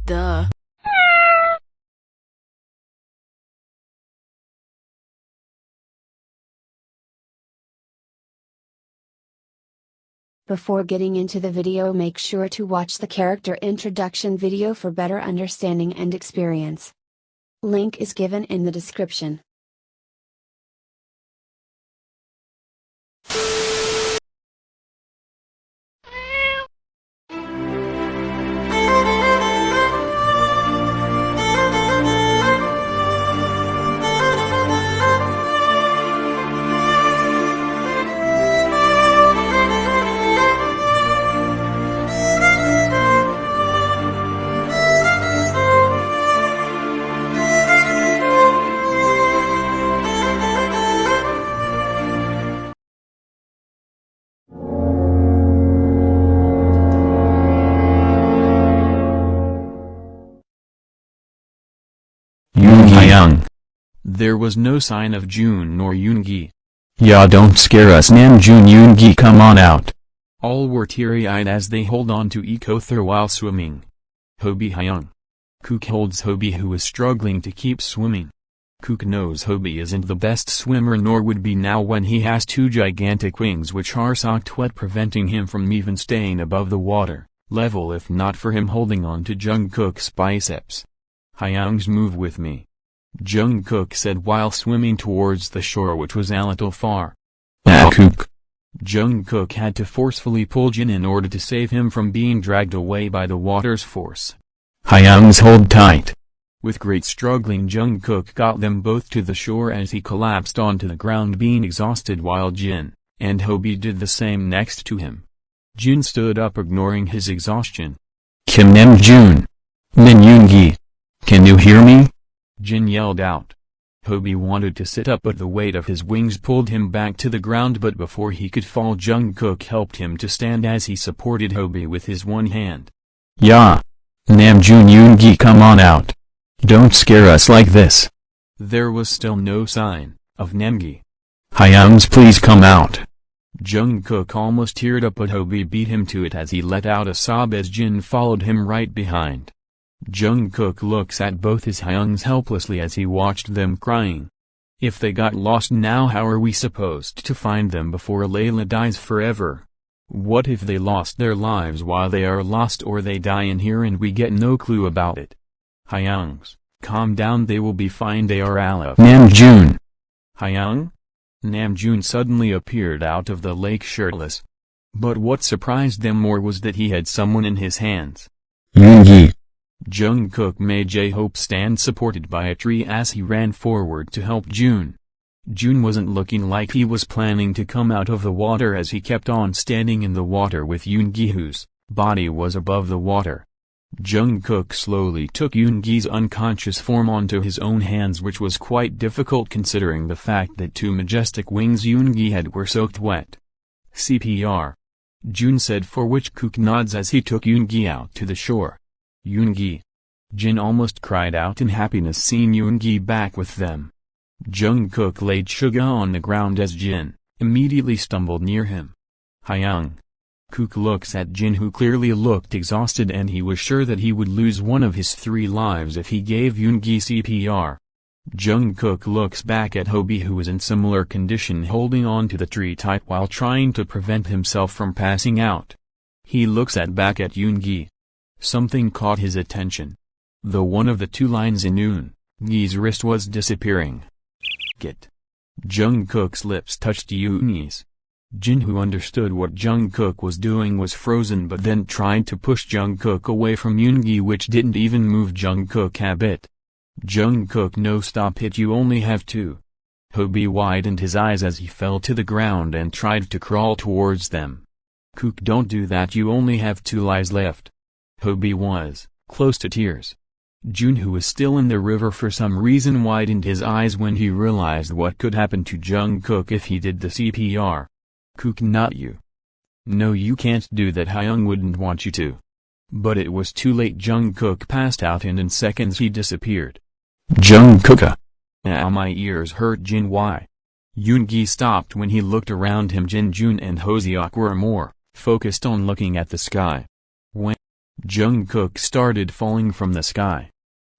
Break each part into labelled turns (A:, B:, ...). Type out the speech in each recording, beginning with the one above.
A: Duh.
B: Before getting into the video, make sure to watch the character introduction video for better understanding and experience. Link is given in the description.
C: Young. There was no sign of June nor Yoongi.
D: Yeah, don't scare us, Namjoon. Yoongi, come on out.
C: All were teary-eyed as they hold on to Ekother while swimming. Hobi Hyung. Kook holds Hobi, who is struggling to keep swimming. Kook knows Hobi isn't the best swimmer, nor would be now when he has two gigantic wings which are soaked wet, preventing him from even staying above the water level if not for him holding on to Jungkook's biceps. Hyung's move with me, Jungkook said while swimming towards the shore, which was a little far.
D: Kook.
C: Jungkook had to forcefully pull Jin in order to save him from being dragged away by the water's force.
D: Hyung's hold tight.
C: With great struggling, Jungkook got them both to the shore as he collapsed onto the ground being exhausted, while Jin and Hobi did the same next to him. Jin stood up ignoring his exhaustion.
D: Kim Namjoon. Min Yoongi. Can you hear me?
C: Jin yelled out. Hobi wanted to sit up, but the weight of his wings pulled him back to the ground, but before he could fall, Jungkook helped him to stand as he supported Hobi with his one hand.
D: Yeah. Namjoon, Yoongi, come on out. Don't scare us like this.
C: There was still no sign of Namgi.
D: Hyungs, please come out.
C: Jungkook almost teared up, but Hobi beat him to it as he let out a sob as Jin followed him right behind. Jungkook looks at both his Hyungs helplessly as he watched them crying. If they got lost now, how are we supposed to find them before Layla dies forever? What if they lost their lives while they are lost, or they die in here and we get no clue about it? Hyungs, calm down, they will be fine, they are alive.
D: Namjoon.
C: Hyung? Namjoon suddenly appeared out of the lake shirtless. But what surprised them more was that he had someone in his hands.
D: Yoongi.
C: Jungkook made J-Hope stand supported by a tree as he ran forward to help June. June wasn't looking like he was planning to come out of the water as he kept on standing in the water with Yoongi, whose body was above the water. Jungkook slowly took Yoongi's unconscious form onto his own hands, which was quite difficult considering the fact that two majestic wings Yoongi had were soaked wet. CPR. June said, for which Kook nods as he took Yoongi out to the shore. Yoongi. Jin almost cried out in happiness seeing Yoongi back with them. Jungkook laid Suga on the ground as Jin immediately stumbled near him. Hyung. Kook looks at Jin, who clearly looked exhausted, and he was sure that he would lose one of his 3 lives if he gave Yoongi CPR. Jungkook looks back at Hobi, who was in similar condition, holding on to the tree tight while trying to prevent himself from passing out. He looks back at Yoongi. Something caught his attention. The one of the 2 lines in Yoongi's wrist was disappearing. Get. Jungkook's lips touched Yoongi's. Jin, who understood what Jungkook was doing, was frozen, but then tried to push Jungkook away from Yoongi, which didn't even move Jungkook a bit. Jungkook, no, stop it, you only have 2. Hobi widened his eyes as he fell to the ground and tried to crawl towards them. Kook, don't do that, you only have 2 lives left. Hobi was close to tears. June, who was still in the river for some reason, widened his eyes when he realized what could happen to Jungkook if he did the CPR. Kook, not you. No, you can't do that, Hyung wouldn't want you to. But it was too late. Jungkook passed out and in seconds he disappeared.
D: Jungkook.
C: Ow, my ears hurt. Jin, why? Yoongi stopped when he looked around him. Jin, June and Hoseok were more focused on looking at the sky. When Jungkook started falling from the sky.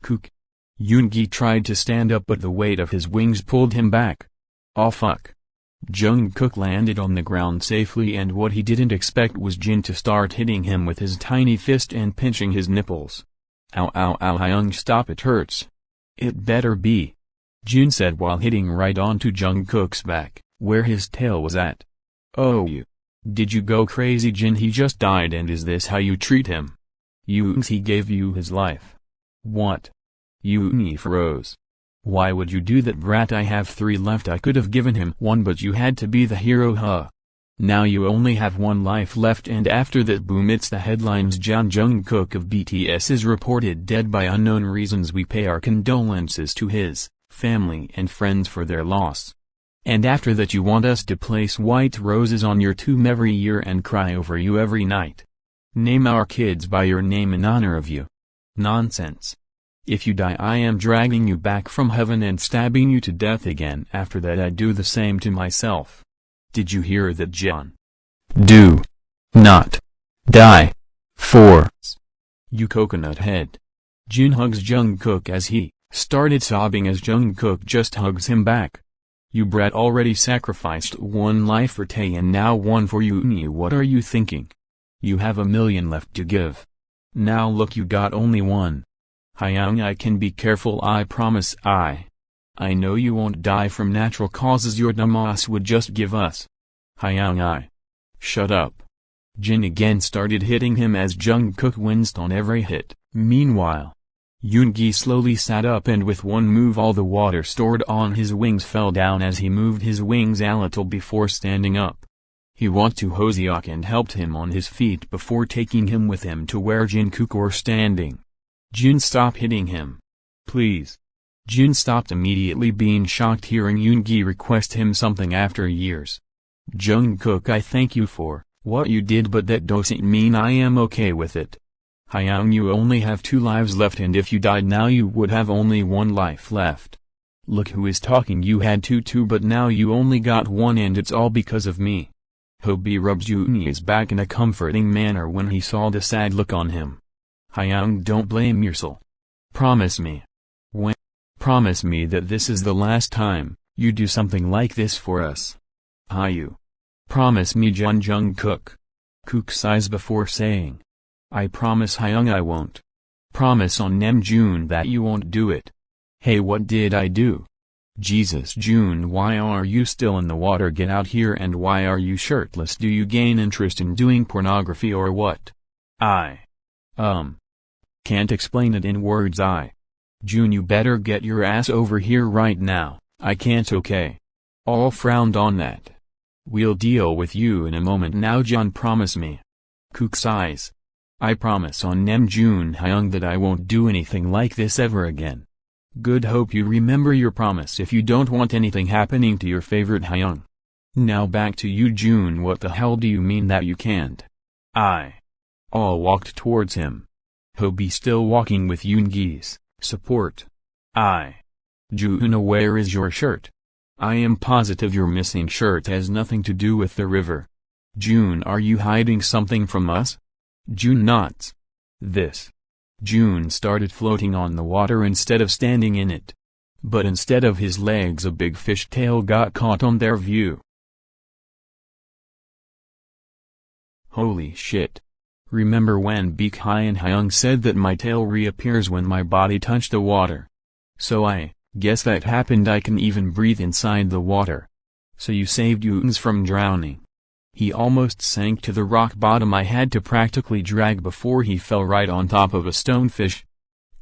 C: Kook. Yoongi tried to stand up but the weight of his wings pulled him back. Oh fuck. Jungkook landed on the ground safely and what he didn't expect was Jin to start hitting him with his tiny fist and pinching his nipples. Ow ow ow Hyung, stop, it hurts. It better be. Jin said while hitting right onto Jungkook's back, where his tail was at. Oh you. Did you go crazy Jin? He just died and is this how you treat him? He gave you his life. What? Yoongi froze. Why would you do that brat? I have 3 left. I could have given him 1 but you had to be the hero huh? Now you only have 1 life left and after that boom it's the headlines. Jungkook of BTS is reported dead by unknown reasons. We pay our condolences to his family and friends for their loss. And after that you want us to place white roses on your tomb every year and cry over you every night. Name our kids by your name in honor of you. Nonsense. If you die I am dragging you back from heaven and stabbing you to death again. After that I do the same to myself. Did you hear that John?
D: Do not die for
C: you coconut head. Jin hugs Jungkook as he started sobbing as Jungkook just hugs him back. You brat already sacrificed 1 life for Tae and now 1 for Yoongi. What are you thinking? You have 1,000,000 left to give. Now look, you got only 1. Hyung, I can be careful, I promise. I know you won't die from natural causes your dumbass would just give us. Hyung, shut up. Jin again started hitting him as Jungkook winced on every hit. Meanwhile, Yoongi slowly sat up and with one move all the water stored on his wings fell down as he moved his wings a little before standing up. He walked to Hoseok and helped him on his feet before taking him with him to where Jungkook were standing. Jin, stop hitting him. Please. Jin stopped immediately, being shocked hearing Yoongi request him something after years. Jungkook, I thank you for what you did but that doesn't mean I am okay with it. Hyung, you only have 2 lives left and if you died now you would have only 1 life left. Look who is talking, you had 2 too but now you only got 1 and it's all because of me. Hobie rubs Yoongi's back in a comforting manner when he saw the sad look on him. Hyung, don't blame yourself. Promise me. Promise me that this is the last time you do something like this for us. Hyu. Promise me. Jungkook. Kook sighs before saying. I promise Hyung I won't. Promise on Namjoon that you won't do it. Hey, what did I do? Jesus June, why are you still in the water? Get out here, and why are you shirtless? Do you gain interest in doing pornography or what? I can't explain it in words. June, you better get your ass over here right now. I can't. Okay. All frowned on that. We'll deal with you in a moment. Now John, promise me. Kook sighs. I promise on Namjoon Hyung that I won't do anything like this ever again. Good, hope you remember your promise if you don't want anything happening to your favorite Hyung. Now back to you June, what the hell do you mean that you can't? All walked towards him. Hobie still walking with Yoongi's support. June, where is your shirt? I am positive your missing shirt has nothing to do with the river. June, are you hiding something from us? June nods. This. June started floating on the water instead of standing in it. But instead of his legs a big fish tail got caught on their view. Holy shit. Remember when Baekhyun and Hyung said that my tail reappears when my body touched the water? So I guess that happened. I can even breathe inside the water. So you saved Yoons from drowning. He almost sank to the rock bottom. I had to practically drag before he fell right on top of a stonefish.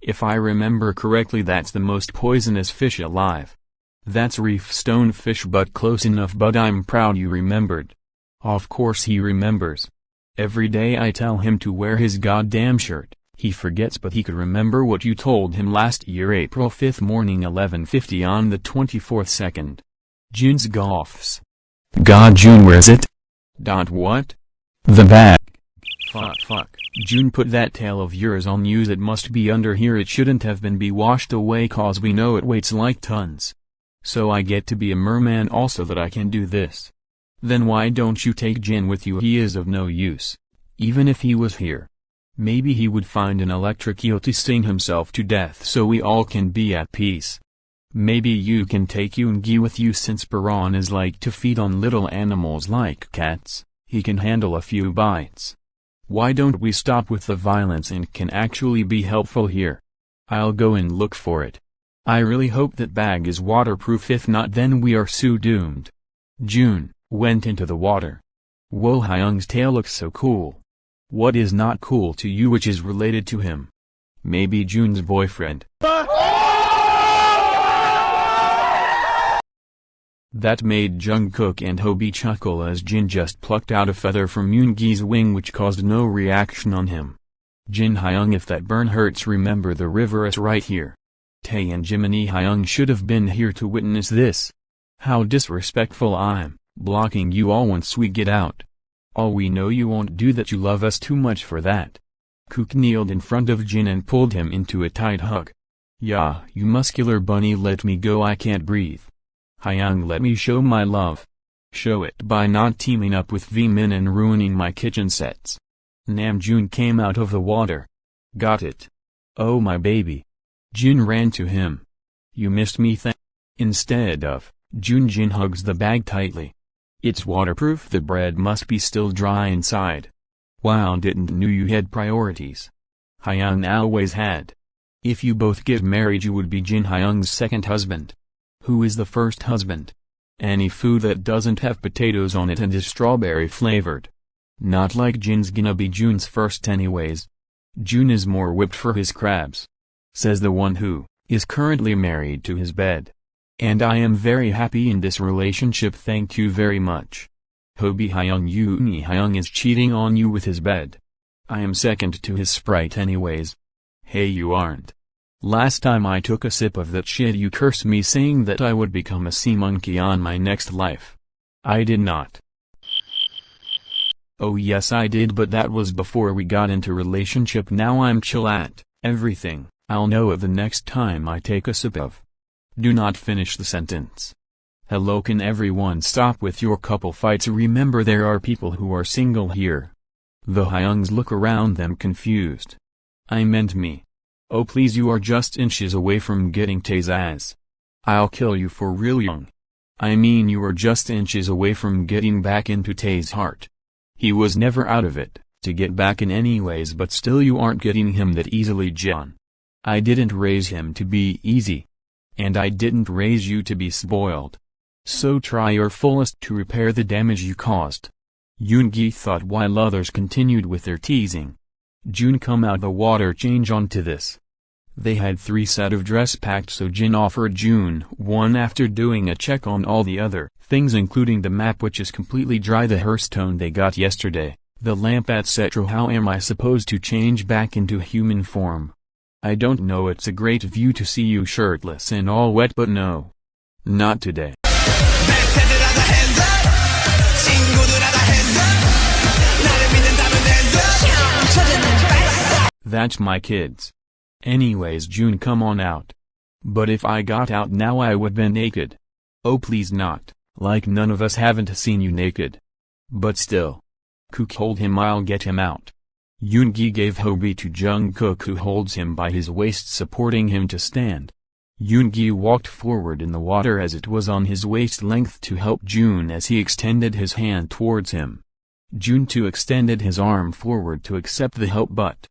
C: If I remember correctly, that's the most poisonous fish alive. That's reef stonefish, but close enough. But I'm proud you remembered. Of course he remembers. Every day I tell him to wear his goddamn shirt, he forgets, but he could remember what you told him last year April 5th morning 11:50 on the 24th second. Jun's golfs.
D: God, June, where is it?
C: What?
D: The bag.
C: Fuck. June, put that tail of yours on. Use it must be under here. It shouldn't have been washed away cause we know it weighs like tons. So I get to be a merman also that I can do this. Then why don't you take Jin with you? He is of no use. Even if he was here. Maybe he would find an electric eel to sting himself to death so we all can be at peace. Maybe you can take Yoongi with you since Baran is like to feed on little animals like cats, he can handle a few bites. Why don't we stop with the violence and can actually be helpful here? I'll go and look for it. I really hope that bag is waterproof, if not then we are so doomed. June went into the water. Whoa, Hyung's tail looks so cool. What is not cool to you which is related to him? Maybe June's boyfriend. That made Jungkook and Hobi chuckle as Jin just plucked out a feather from Yoongi's wing which caused no reaction on him. Jin Hyung, if that burn hurts, remember the river is right here. Tae and Jimin Hyung should have been here to witness this. How disrespectful, I'm blocking you all once we get out. All we know you won't do that, you love us too much for that. Kook kneeled in front of Jin and pulled him into a tight hug. Yeah, you muscular bunny, let me go, I can't breathe. Hyung, let me show my love. Show it by not teaming up with V-Min and ruining my kitchen sets. Namjoon came out of the water. Got it. Oh my baby. Jin ran to him. You missed me Instead of, Jin hugs the bag tightly. It's waterproof, the bread must be still dry inside. Wow, didn't know you had priorities. Hyung always had. If you both get married you would be Jin Hyung's second husband. Who is the first husband? Any food that doesn't have potatoes on it and is strawberry flavored. Not like Jin's gonna be June's first anyways. June is more whipped for his crabs. Says the one who is currently married to his bed. And I am very happy in this relationship, thank you very much. Hobi Hyung, Yoon Hyung is cheating on you with his bed. I am second to his sprite anyways. Hey, you aren't. Last time I took a sip of that shit you cursed me saying that I would become a sea monkey on my next life. I did not. Oh yes I did, but that was before we got into relationship. Now I'm chill at everything. I'll know it the next time I take a sip of. Do not finish the sentence. Hello, can everyone stop with your couple fights? Remember there are people who are single here. The Hyungs look around them confused. I meant me. Oh please, you are just inches away from getting Tae's ass. I'll kill you for real, Young. I mean you are just inches away from getting back into Tae's heart. He was never out of it, to get back in anyways, but still you aren't getting him that easily, Jeon. I didn't raise him to be easy. And I didn't raise you to be spoiled. So try your fullest to repair the damage you caused. Yoongi thought while others continued with their teasing. June come out the water, change onto this. They had 3 set of dress packed, so Jin offered June one after doing a check on all the other things including the map which is completely dry, the Hearthstone they got yesterday, the lamp, etc. How am I supposed to change back into human form? I don't know, it's a great view to see you shirtless and all wet, but no. Not today. That's my kids. Anyways, June, come on out. But if I got out now I would be naked. Oh please not, like none of us haven't seen you naked. But still. Kook, hold him, I'll get him out. Yoongi gave Hobi to Jungkook, who holds him by his waist supporting him to stand. Yoongi walked forward in the water as it was on his waist length to help June as he extended his hand towards him. June too extended his arm forward to accept the help, but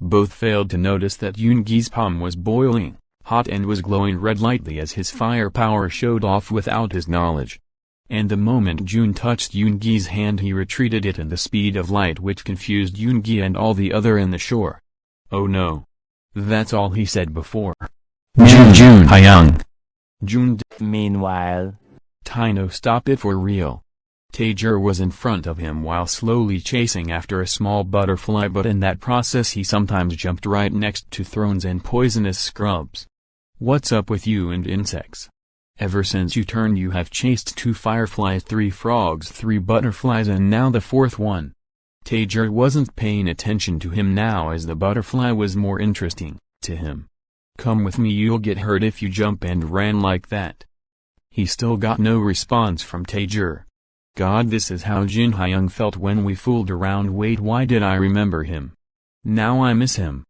C: both failed to notice that Yoongi's palm was boiling hot and was glowing red lightly as his firepower showed off without his knowledge. And the moment June touched Yoongi's hand he retreated it in the speed of light, which confused Yoongi and all the other in the shore. Oh no. That's all he said before.
D: June Hyung.
C: June.
A: Meanwhile,
C: Taino, stop it for real. Taejur was in front of him while slowly chasing after a small butterfly, but in that process he sometimes jumped right next to thrones and poisonous scrubs. What's up with you and insects? Ever since you turned you have chased 2 fireflies, 3 frogs, 3 butterflies, and now the 4th one. Taejur wasn't paying attention to him now as the butterfly was more interesting to him. Come with me, you'll get hurt if you jump and ran like that. He still got no response from Taejur. God, this is how Jin Hyung felt when we fooled around. Wait, why did I remember him? Now I miss him.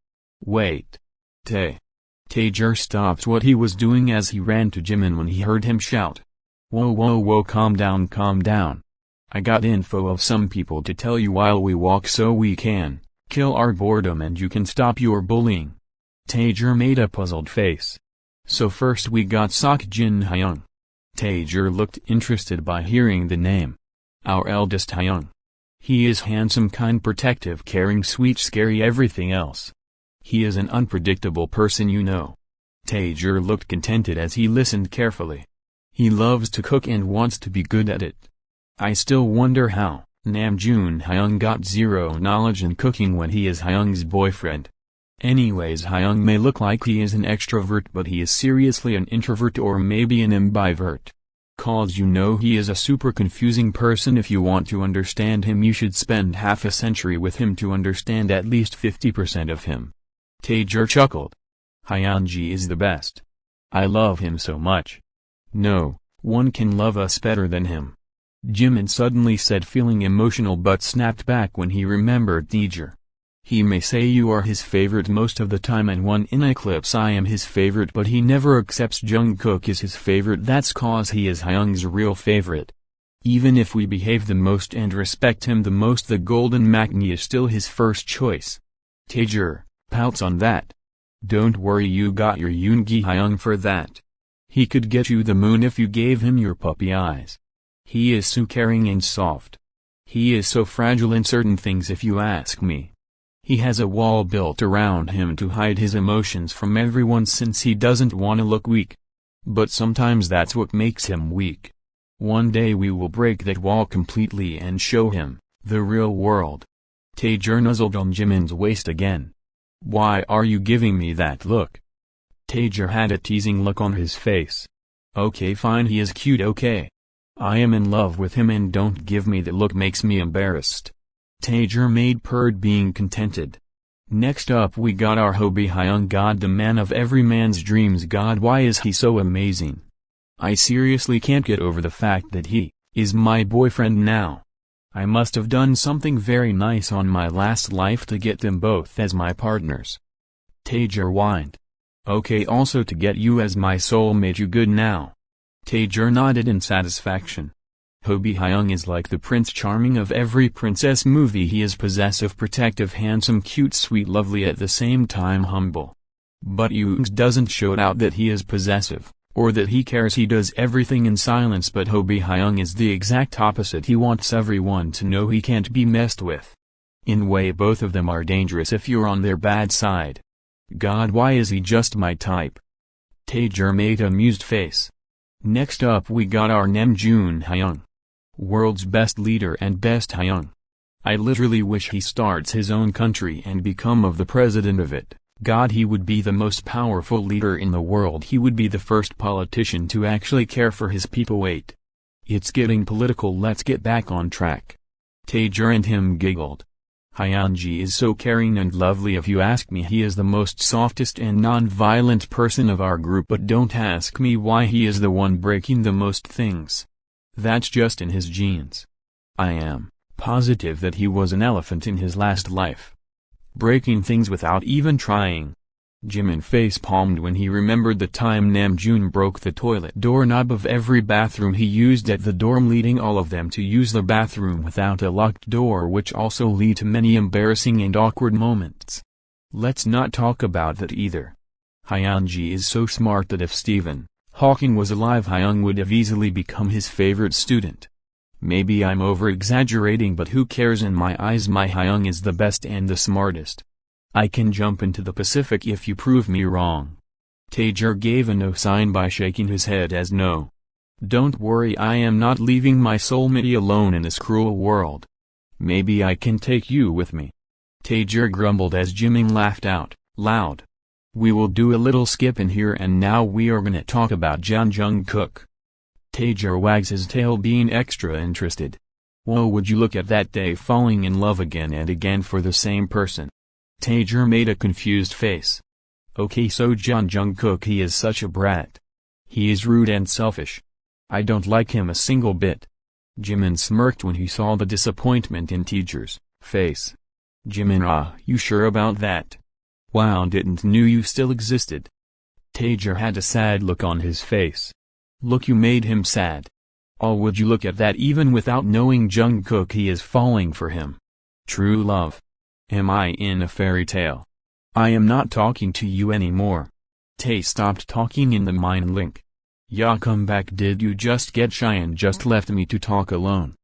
C: Wait. Taejer stopped what he was doing as he ran to Jimin when he heard him shout. Whoa whoa whoa, calm down, calm down. I got info of some people to tell you while we walk so we can kill our boredom and you can stop your bullying. Taejer made a puzzled face. So first we got Seokjin Hyung. Taejer looked interested by hearing the name. Our eldest Hyung. He is handsome, kind, protective, caring, sweet, scary, everything else. He is an unpredictable person, you know. Taejer looked contented as he listened carefully. He loves to cook and wants to be good at it. I still wonder how Namjoon Hyung got zero knowledge in cooking when he is Hyung's boyfriend. Anyways, Hyung may look like he is an extrovert, but he is seriously an introvert or maybe an ambivert. Cause you know he is a super confusing person. If you want to understand him you should spend half a century with him to understand at least 50% of him. Taejer chuckled. Hyunji is the best. I love him so much. No one can love us better than him. Jimin suddenly said, feeling emotional, but snapped back when he remembered Taejer. He may say you are his favorite most of the time and one in eclipse I am his favorite, but he never accepts Jungkook is his favorite. That's cause he is Hyung's real favorite. Even if we behave the most and respect him the most, the golden Maknae is still his first choice. Taejer pouts on that. Don't worry, you got your Yoongi Hyung for that. He could get you the moon if you gave him your puppy eyes. He is so caring and soft. He is so fragile in certain things if you ask me. He has a wall built around him to hide his emotions from everyone since he doesn't want to look weak. But sometimes that's what makes him weak. One day we will break that wall completely and show him the real world. Taejer nuzzled on Jimin's waist again. Why are you giving me that look? Taejer had a teasing look on his face. Okay fine, he is cute, okay. I am in love with him and don't give me that look, makes me embarrassed. Taejer made purred, being contented. Next up we got our Hobie Hyung, God, the man of every man's dreams. God, why is he so amazing? I seriously can't get over the fact that he is my boyfriend now. I must have done something very nice on my last life to get them both as my partners. Taejer whined. Okay, also to get you as my soulmate. You good now? Taejer nodded in satisfaction. Hobie Hyung is like the Prince Charming of every princess movie. He is possessive, protective, handsome, cute, sweet, lovely, at the same time humble. But Yoongs doesn't show it out that he is possessive, or that he cares. He does everything in silence, but Hobie Hyung is the exact opposite. He wants everyone to know he can't be messed with. In a way, both of them are dangerous if you're on their bad side. God, why is he just my type? Taejer made an amused face. Next up we got our Namjoon Hyung. World's best leader and best Hyung. I literally wish he starts his own country and become of the president of it. God, he would be the most powerful leader in the world. He would be the first politician to actually care for his people. Wait. It's getting political, let's get back on track. Taejer and him giggled. Hyunji is so caring and lovely. If you ask me, he is the most softest and non-violent person of our group, but don't ask me why he is the one breaking the most things. That's just in his genes. I am positive that he was an elephant in his last life. Breaking things without even trying. Jimin face-palmed when he remembered the time Namjoon broke the toilet doorknob of every bathroom he used at the dorm, leading all of them to use the bathroom without a locked door, which also led to many embarrassing and awkward moments. Let's not talk about that either. Hyunji is so smart that if Stephen Hawking was alive, Hyung would have easily become his favorite student. Maybe I'm over-exaggerating, but who cares? In my eyes, my Hyung is the best and the smartest. I can jump into the Pacific if you prove me wrong. Taejer gave a no sign by shaking his head as no. Don't worry, I am not leaving my soulmate alone in this cruel world. Maybe I can take you with me. Taejer grumbled as Jimin laughed out loud. We will do a little skip in here, and now we are gonna talk about Jungkook. Taejer wags his tail, being extra interested. Whoa, would you look at that, day falling in love again and again for the same person. Taejer made a confused face. Okay, so Jungkook, he is such a brat. He is rude and selfish. I don't like him a single bit. Jimin smirked when he saw the disappointment in Taejer's face. Jimin, you sure about that? Wow, didn't knew you still existed. Taejer had a sad look on his face. Look, you made him sad. Oh, would you look at that, even without knowing Jungkook, he is falling for him. True love. Am I in a fairy tale? I am not talking to you anymore. Tae stopped talking in the mind link. Ya, come back, did you just get shy and just left me to talk alone?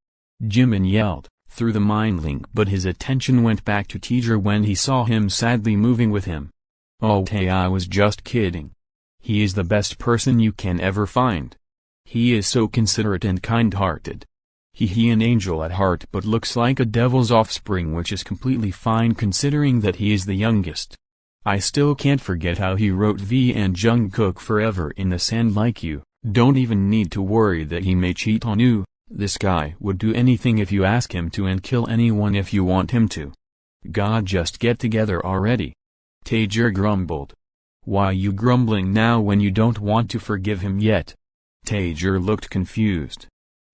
C: Jimin yelled through the mind link, but his attention went back to Taejer when he saw him sadly moving with him. Oh Tae, I was just kidding. He is the best person you can ever find. He is so considerate and kind-hearted. He an angel at heart, but looks like a devil's offspring, which is completely fine considering that he is the youngest. I still can't forget how he wrote V and Jungkook forever in the sand like you. Don't even need to worry that he may cheat on you. This guy would do anything if you ask him to and kill anyone if you want him to. God, just get together already. Taejer grumbled. Why you grumbling now when you don't want to forgive him yet? Taejer looked confused.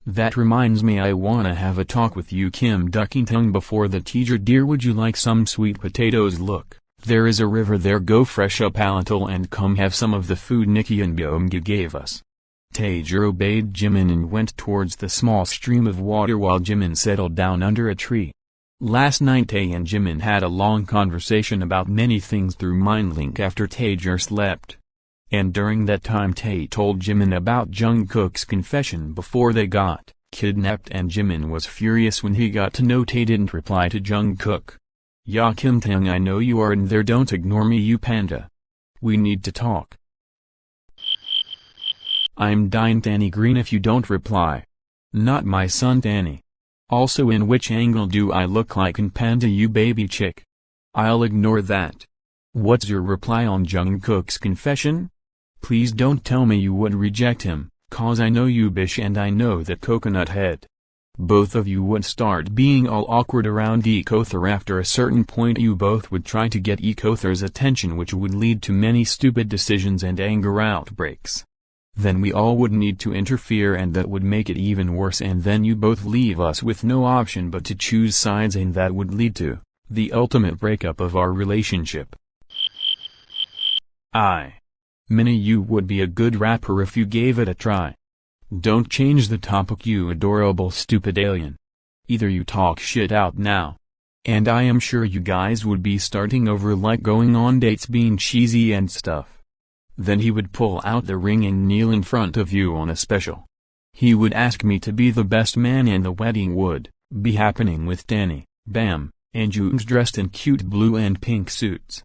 C: That reminds me, I wanna have a talk with you, Kim, ducking tongue before the teacher. Dear, would you like some sweet potatoes? Look, there is a river there, go fresh up a little and come have some of the food Nikki and Byung gave us. Taejer obeyed Jimin and went towards the small stream of water while Jimin settled down under a tree. Last night Tae and Jimin had a long conversation about many things through MindLink after Taejer slept. And during that time Tae told Jimin about Jungkook's confession before they got kidnapped, and Jimin was furious when he got to know Tae didn't reply to Jungkook. Ya, Kim Tae, I know you are in there, don't ignore me, you panda. We need to talk. I'm dying, Danny Green, if you don't reply. Not my son Danny. Also, in which angle do I look like in panda, you baby chick? I'll ignore that. What's your reply on Jungkook's confession? Please don't tell me you would reject him, cause I know you bish and I know that coconut head. Both of you would start being all awkward around Ekother. After a certain point you both would try to get Ekother's attention, which would lead to many stupid decisions and anger outbreaks. Then we all would need to interfere and that would make it even worse, and then you both leave us with no option but to choose sides, and that would lead to the ultimate breakup of our relationship. Minnie, you would be a good rapper if you gave it a try. Don't change the topic, you adorable stupid alien. Either you talk shit out now, and I am sure you guys would be starting over, like going on dates, being cheesy and stuff. Then he would pull out the ring and kneel in front of you on a special. He would ask me to be the best man, and the wedding would be happening with Danny, Bam, and Jungs dressed in cute blue and pink suits.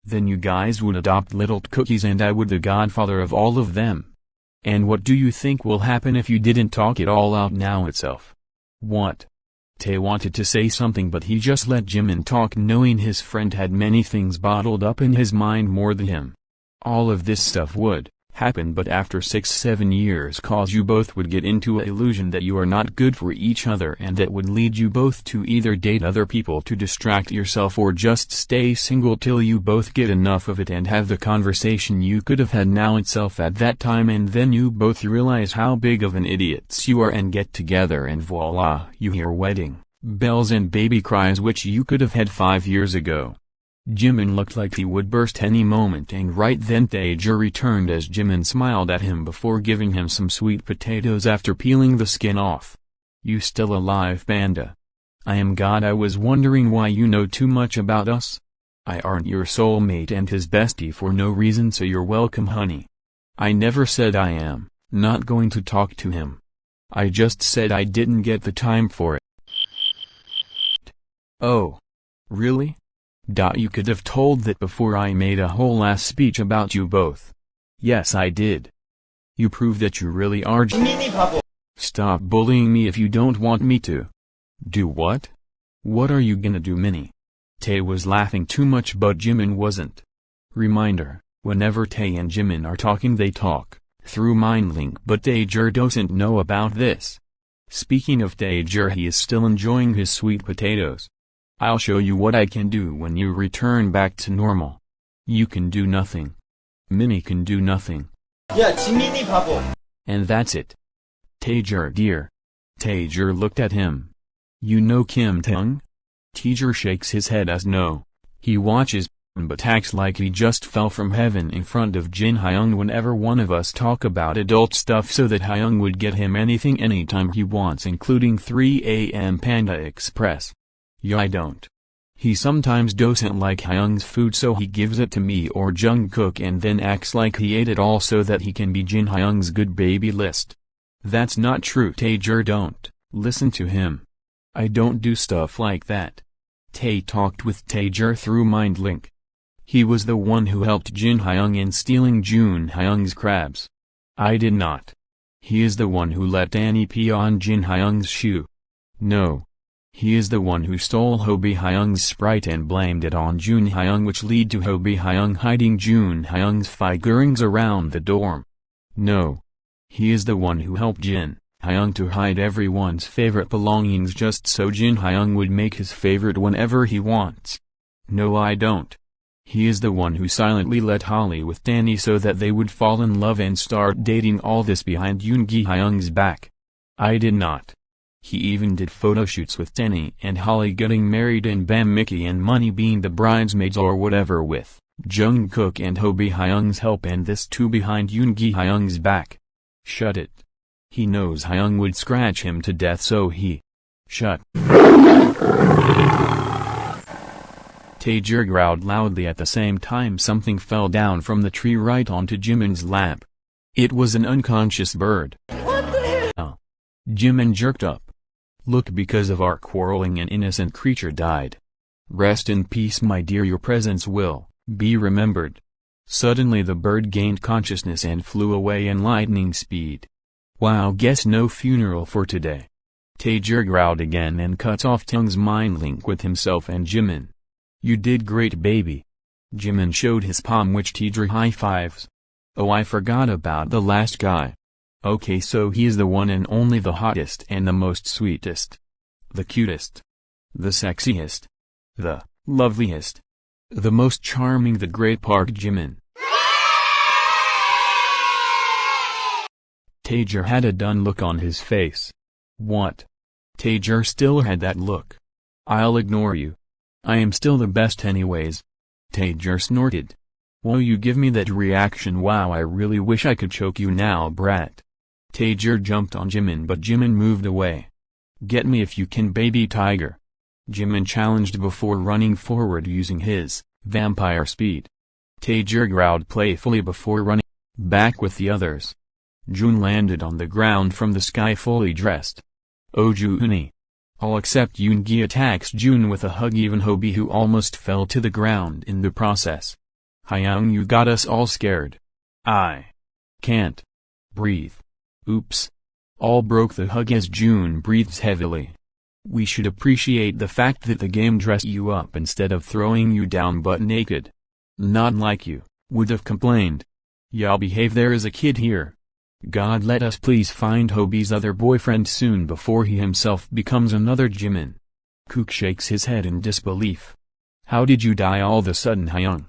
C: Then you guys would adopt little cookies and I would the godfather of all of them. And what do you think will happen if you didn't talk it all out now itself? What? Tae wanted to say something, but he just let Jimin talk, knowing his friend had many things bottled up in his mind more than him. All of this stuff would happen, but after 6-7 years, cause you both would get into a illusion that you are not good for each other, and that would lead you both to either date other people to distract yourself or just stay single till you both get enough of it and have the conversation you could have had now itself at that time, and then you both realize how big of an idiots you are and get together, and voila, you hear wedding bells and baby cries, which you could have had 5 years ago. Jimin looked like he would burst any moment, and right then Taejer returned as Jimin smiled at him before giving him some sweet potatoes after peeling the skin off. You still alive, panda? I am God. I was wondering why you know too much about us. I aren't your soulmate and his bestie for no reason, so you're welcome, honey. I never said I am not going to talk to him. I just said I didn't get the time for it. Oh. Really? You could have told that before I made a whole ass speech about you both. Yes, I did. You prove that you really are. Stop bullying me if you don't want me to. Do what? What are you gonna do, Minnie? Tae was laughing too much, but Jimin wasn't. Reminder, whenever Tae and Jimin are talking, they talk through MindLink, but Taejer doesn't know about this. Speaking of Taejer, he is still enjoying his sweet potatoes. I'll show you what I can do when you return back to normal. You can do nothing. Minnie can do nothing. And that's it. Taejer, dear. Taejer looked at him. You know Kim Tae-young? Teacher shakes his head as no. He watches, but acts like he just fell from heaven in front of Jin Hyung whenever one of us talk about adult stuff so that Hyung would get him anything anytime he wants, including 3 AM Panda Express. Yeah, I don't. He sometimes doesn't like Hyung's food, so he gives it to me or Jungkook and then acts like he ate it all so that he can be Jin Hyung's good baby list. That's not true. Taejer, don't listen to him. I don't do stuff like that. Tae talked with Taejer through Mind Link. He was the one who helped Jin Hyung in stealing Jun Hyung's crabs. I did not. He is the one who let Annie pee on Jin Hyung's shoe. No. He is the one who stole Hobi Hyung's Sprite and blamed it on Jun Hyung, which led to Hobi Hyung hiding Jun Hyung's figurines around the dorm. No. He is the one who helped Jin Hyung to hide everyone's favorite belongings just so Jin Hyung would make his favorite whenever he wants. No, I don't. He is the one who silently let Holly with Danny so that they would fall in love and start dating, all this behind Yoongi Hyung's back. I did not. He even did photo shoots with Danny and Holly getting married and Bam Mickey and Money being the bridesmaids or whatever with Jungkook and Hobi Hyung's help, and this too behind Yoongi Hyung's back. Shut it. He knows Hyung would scratch him to death, so he shut. Taejer growled loudly. At the same time, something fell down from the tree right onto Jimin's lap. It was an unconscious bird. What the hell? Jimin jerked up. Look, because of our quarreling an innocent creature died. Rest in peace, my dear, your presence will be remembered. Suddenly the bird gained consciousness and flew away in lightning speed. Wow, guess no funeral for today. Taejer growled again and cut off Taehyung's mind link with himself and Jimin. You did great, baby. Jimin showed his palm, which Taejer high-fives. Oh, I forgot about the last guy. Okay, so he is the one and only, the hottest and the most sweetest. The cutest. The sexiest. The loveliest. The most charming, the great Park Jimin. Taejer had a done look on his face. What? Taejer still had that look. I'll ignore you. I am still the best anyways. Taejer snorted. Whoa, you give me that reaction, wow, I really wish I could choke you now, brat. Taejer jumped on Jimin, but Jimin moved away. Get me if you can, baby tiger. Jimin challenged before running forward using his vampire speed. Taejer growled playfully before running back with the others. Jun landed on the ground from the sky fully dressed. Oh Juni. All except Yoongi attacks Jun with a hug, even Hobi, who almost fell to the ground in the process. Hyung, you got us all scared. I can't breathe. Oops. All broke the hug as Jun breathes heavily. We should appreciate the fact that the game dressed you up instead of throwing you down butt naked. Not like you would have complained. Y'all behave, there is a kid here. God, let us please find Hobi's other boyfriend soon before he himself becomes another Jimin. Kook shakes his head in disbelief. How did you die all of a sudden, Hyung?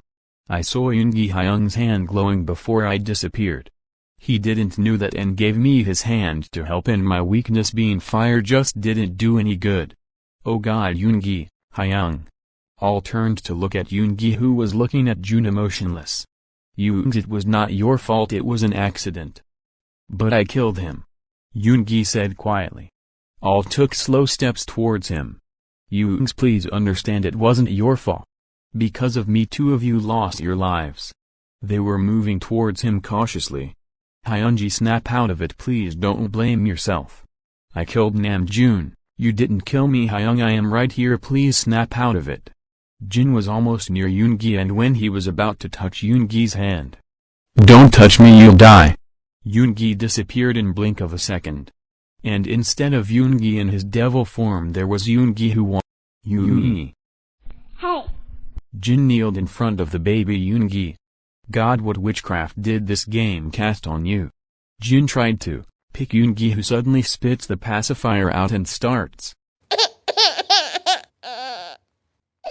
C: I saw Yoongi Hyung's hand glowing before I disappeared. He didn't know that and gave me his hand to help, and my weakness being fire just didn't do any good. Oh God, Yoongi, Hyung. All turned to look at Yoongi, who was looking at Jun emotionless. Yoongi, it was not your fault, it was an accident. But I killed him. Yoongi said quietly. All took slow steps towards him. Yoongi, please understand, it wasn't your fault. Because of me, two of you lost your lives. They were moving towards him cautiously. Hyunji, snap out of it, please don't blame yourself. I killed Namjoon, you didn't kill me, Hyung, I am right here, please snap out of it. Jin was almost near Yoongi, and when he was about to touch Yoongi's hand.
D: Don't touch me, you'll die.
C: Yoongi disappeared in blink of a second. And instead of Yoongi in his devil form, there was Yoongi who won. Yoongi.
A: Hey.
C: Jin kneeled in front of the baby Yoongi. God, what witchcraft did this game cast on you? Jin tried to pick Yoongi, who suddenly spits the pacifier out and starts.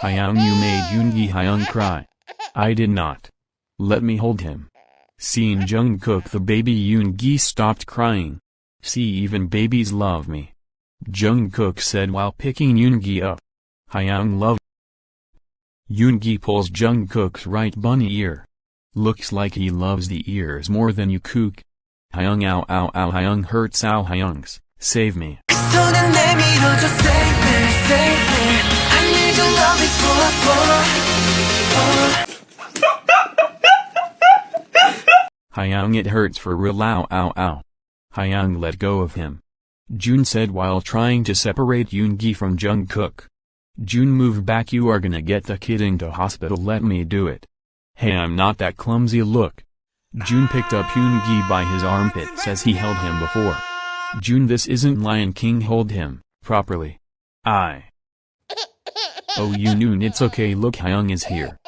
C: Hyung, you made Yoongi Hyung cry. I did not. Let me hold him. Seeing Jungkook, the baby Yoongi stopped crying. See, even babies love me. Jungkook said while picking Yoongi up. Hyung love. Yoongi pulls Jungkook's right bunny ear. Looks like he loves the ears more than you kook. Hyung ow ow ow Hyung hurts ow Hyungs, save me. Hyung it hurts for real ow ow ow. Hyung let go of him. Jun said while trying to separate Yoongi from Jungkook. Jun move back, you are gonna get the kid into hospital, let me do it. Hey, I'm not that clumsy, look. Jun picked up Yoongi by his armpits as he held him before. Jun, this isn't Lion King, hold him properly. Oh Yoon, it's okay, look, Hyung is here.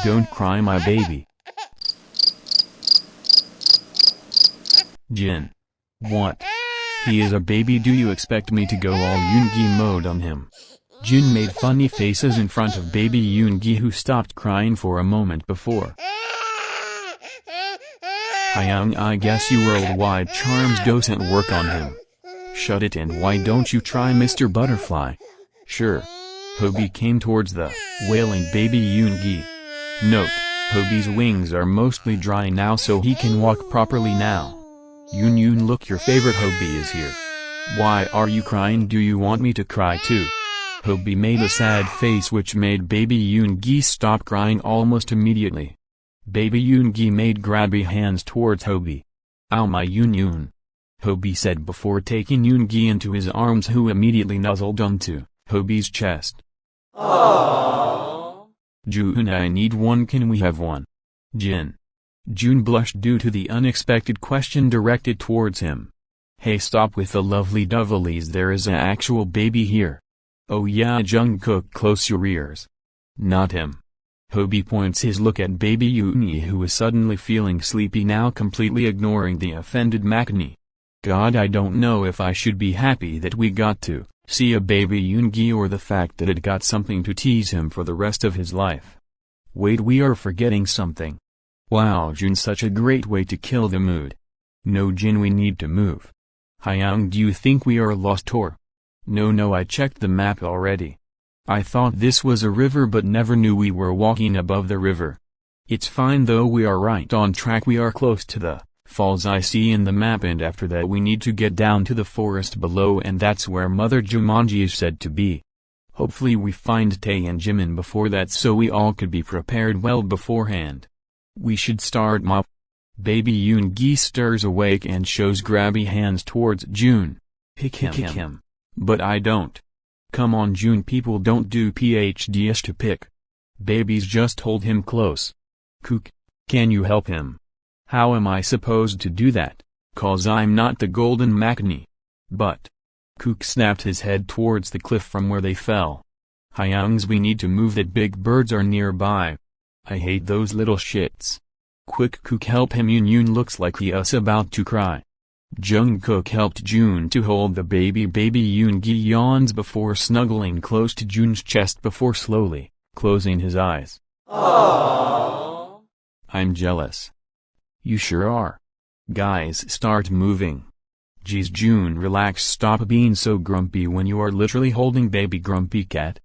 C: Don't cry my baby. Jin. What? He is a baby, do you expect me to go all Yoongi mode on him? Jin made funny faces in front of baby Yoongi, who stopped crying for a moment before. Hyung, I guess you worldwide charms doesn't work on him. Shut it, and why don't you try Mr. Butterfly? Sure. Hobie came towards the wailing baby Yoongi. Note, Hobie's wings are mostly dry now, so he can walk properly now. Yoon, look, your favorite Hobie is here. Why are you crying? Do you want me to cry too? Hobie made a sad face, which made baby Yoongi stop crying almost immediately. Baby Yoongi made grabby hands towards Hobie. Ow my Yoon. Hobie said before taking Yoongi into his arms, who immediately nuzzled onto Hobie's chest. Aww. Jun, I need one, can we have one? Jin. Jun blushed due to the unexpected question directed towards him. Hey, stop with the lovely dovelies, there is an actual baby here. Oh yeah, Jungkook, close your ears. Not him. Hobie points his look at baby Yoongi, who is suddenly feeling sleepy now, completely ignoring the offended Maknae. God, I don't know if I should be happy that we got to see a baby Yoongi, or the fact that it got something to tease him for the rest of his life. Wait, we are forgetting something. Wow, Jun, such a great way to kill the mood. No Jin, we need to move. Hyung, do you think we are lost or? No, I checked the map already. I thought this was a river but never knew we were walking above the river. It's fine though, we are right on track, we are close to the falls I see in the map, and after that we need to get down to the forest below, and that's where Mother Jumanji is said to be. Hopefully we find Tae and Jimin before that, so we all could be prepared well beforehand. We should start mop. Baby Yoongi stirs awake and shows grabby hands towards Jun. Pick him. But I don't. Come on Jun, people don't do PhDs to pick. Babies, just hold him close. Kook, can you help him? How am I supposed to do that? 'Cause I'm not the golden Maknae. But. Kook snapped his head towards the cliff from where they fell. Hyungs, we need to move, that big birds are nearby. I hate those little shits. Quick Kook, help him. Yoon looks like he is about to cry. Jungkook helped Jun to hold the baby. Baby Yoongi yawns before snuggling close to Jun's chest before slowly closing his eyes. Aww. I'm jealous. You sure are. Guys, start moving. Geez Jun, relax, stop being so grumpy when you are literally holding baby grumpy cat.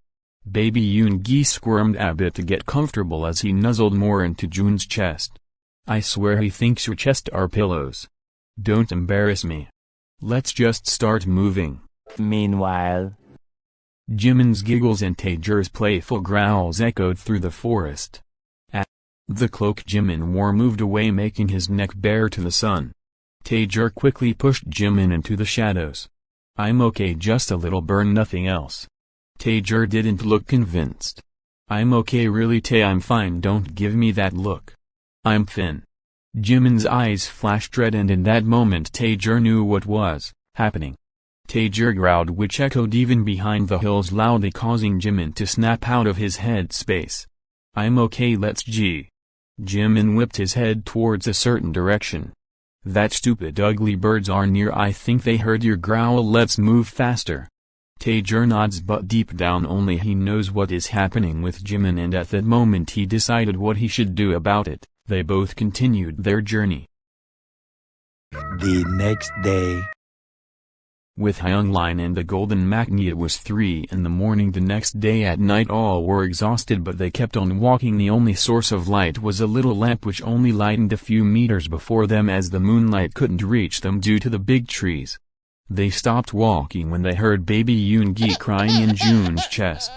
C: Baby Yoongi squirmed a bit to get comfortable as he nuzzled more into Jun's chest. I swear he thinks your chest are pillows. Don't embarrass me. Let's just start moving.
A: Meanwhile,
C: Jimin's giggles and Taejer's playful growls echoed through the forest. The cloak Jimin wore moved away, making his neck bare to the sun. Taejer quickly pushed Jimin into the shadows. I'm okay, just a little burn, nothing else. Taejer didn't look convinced. I'm okay, really Tae, I'm fine, don't give me that look. I'm thin. Jimin's eyes flashed red, and in that moment Taejer knew what was happening. Taejer growled, which echoed even behind the hills loudly, causing Jimin to snap out of his head space. I'm okay, let's g. Jimin whipped his head towards a certain direction. That stupid ugly birds are near, I think they heard your growl, let's move faster. Taejer nods, but deep down only he knows what is happening with Jimin, and at that moment he decided what he should do about it. They both continued their journey.
A: the next day.
C: With Hyung Line and the Golden Maknae it was 3 in the morning the next day. At night all were exhausted, but they kept on walking. The only source of light was a little lamp which only lightened a few meters before them, as the moonlight couldn't reach them due to the big trees. They stopped walking when they heard baby Yoongi crying in Jun's chest.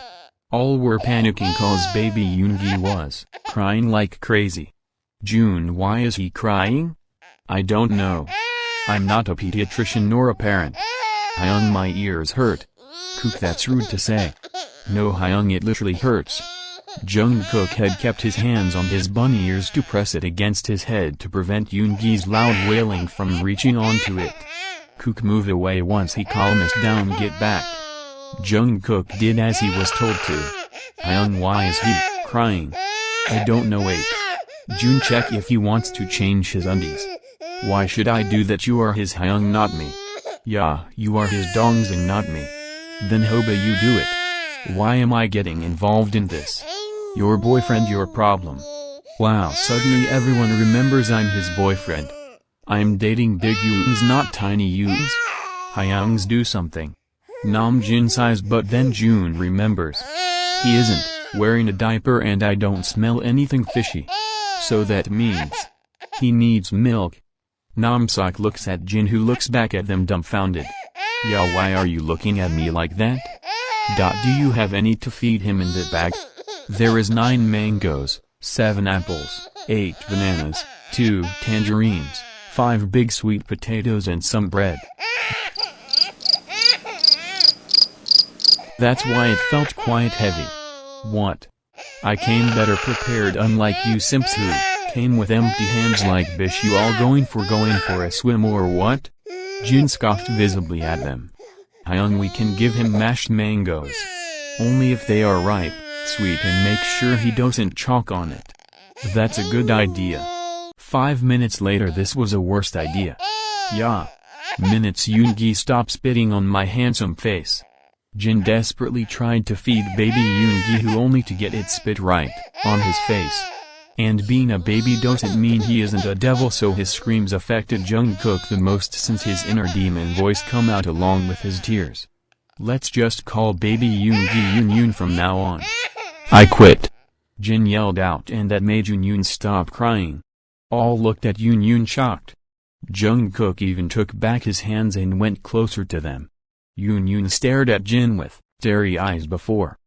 C: All were panicking cause baby Yoongi was crying like crazy. Jun, why is he crying? I don't know. I'm not a pediatrician nor a parent. Hyung, my ears hurt. Kook, that's rude to say. No Hyung, it literally hurts. Jungkook had kept his hands on his bunny ears to press it against his head to prevent Yoongi's loud wailing from reaching onto it. Kook moved away once he calmed down. Get back. Jungkook did as he was told to. Hyung, why is he crying? I don't know. Wait. Jun, check if he wants to change his undies. Why should I do that? You are his Hyung, not me. Yeah, you are his dongzing, not me. Then Hoba, you do it. Why am I getting involved in this? Your boyfriend, your problem. Wow, suddenly everyone remembers I'm his boyfriend. I'm dating big Yoongs, not tiny Yoongs. Hyungs, do something. Namjoon sighs, but then Jun remembers. He isn't wearing a diaper and I don't smell anything fishy. So that means he needs milk. Namseok looks at Jin, who looks back at them dumbfounded. Yeah, why are you looking at me like that? Do you have any to feed him in the bag? There is 9 mangoes, 7 apples, 8 bananas, 2 tangerines, 5 big sweet potatoes and some bread. That's why it felt quite heavy. What? I came better prepared, unlike you simps who came with empty hands like bish. You all going for a swim or what? Jin scoffed visibly at them. Hyung, we can give him mashed mangoes. Only if they are ripe, sweet, and make sure he doesn't choke on it. That's a good idea. 5 minutes later, this was a worst idea. Yeah. Minutes. Yoongi, stop spitting on my handsome face. Jin desperately tried to feed baby Yoongi, who only to get it spit right on his face. And being a baby doesn't mean he isn't a devil, so his screams affected Jungkook the most since his inner demon voice come out along with his tears. Let's just call baby Yoongi Yoon from now on.
D: I quit.
C: Jin yelled out, and that made Yoon stop crying. All looked at Yoon shocked. Jungkook even took back his hands and went closer to them. Yoon stared at Jin with starry eyes before.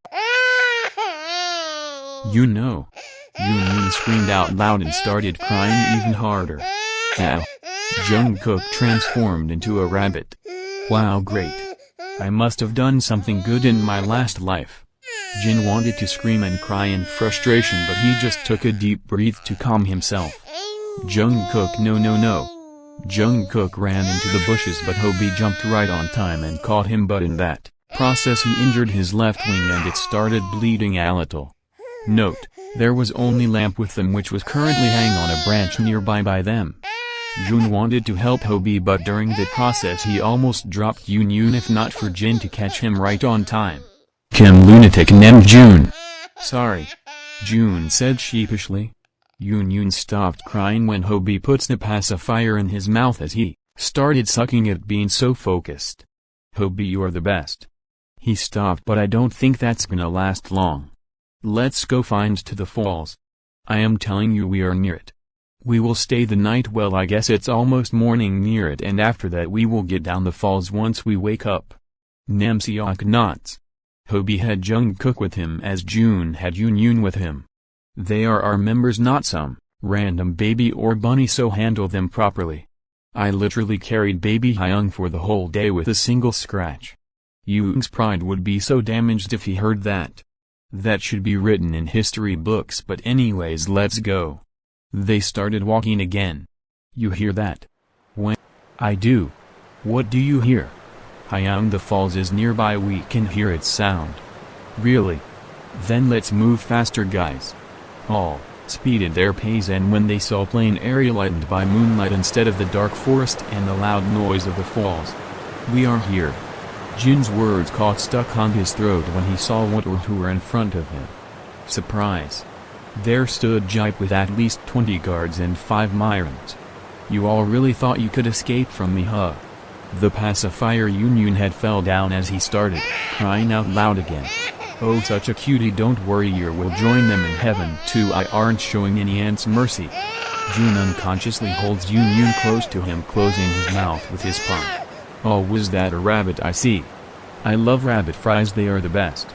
C: You know. Yoon screamed out loud and started crying even harder. Ow. Jungkook transformed into a rabbit. Wow, great. I must have done something good in my last life. Jin wanted to scream and cry in frustration, but he just took a deep breath to calm himself. Jungkook, no. Jungkook ran into the bushes, but Hobi jumped right on time and caught him, but in that process he injured his left wing and it started bleeding a little. Note, there was only lamp with them, which was currently hanging on a branch nearby by them. Jun wanted to help Hobi, but during the process he almost dropped Yoon if not for Jin to catch him right on time.
D: Kim lunatic nem Jun.
C: Sorry. Jun said sheepishly. Yoon stopped crying when Hobi puts the pacifier in his mouth as he started sucking it, being so focused. Hobi, you're the best. He stopped, but I don't think that's gonna last long. Let's go find to the falls. I am telling you, we are near it. We will stay the night. Well, I guess it's almost morning near it, and after that we will get down the falls once we wake up. Namseok nods. Hobi had Jungkook with him as Jun had Yoon with him. They are our members, not some random baby or bunny, so handle them properly. I literally carried baby Hyung for the whole day with a single scratch. Yoon's pride would be so damaged if he heard that. That should be written in history books, but anyways, let's go. They started walking again. You hear that? When? I do. What do you hear? Hyung, the falls is nearby, we can hear its sound. Really? Then let's move faster, guys. All speeded their pace, and when they saw plain area lightened by moonlight instead of the dark forest and the loud noise of the falls. We are here. Jin's words caught stuck on his throat when he saw what were in front of him. Surprise. There stood Jipe with at least 20 guards and 5 Myrons. You all really thought you could escape from me, huh? The pacifier Yun had fell down as he started crying out loud again. Oh, such a cutie, don't worry, you will join them in heaven too. I aren't showing any aunt's mercy. Jun unconsciously holds Yun close to him, closing his mouth with his palm. Oh, was that a rabbit I see? I love rabbit fries, they are the best.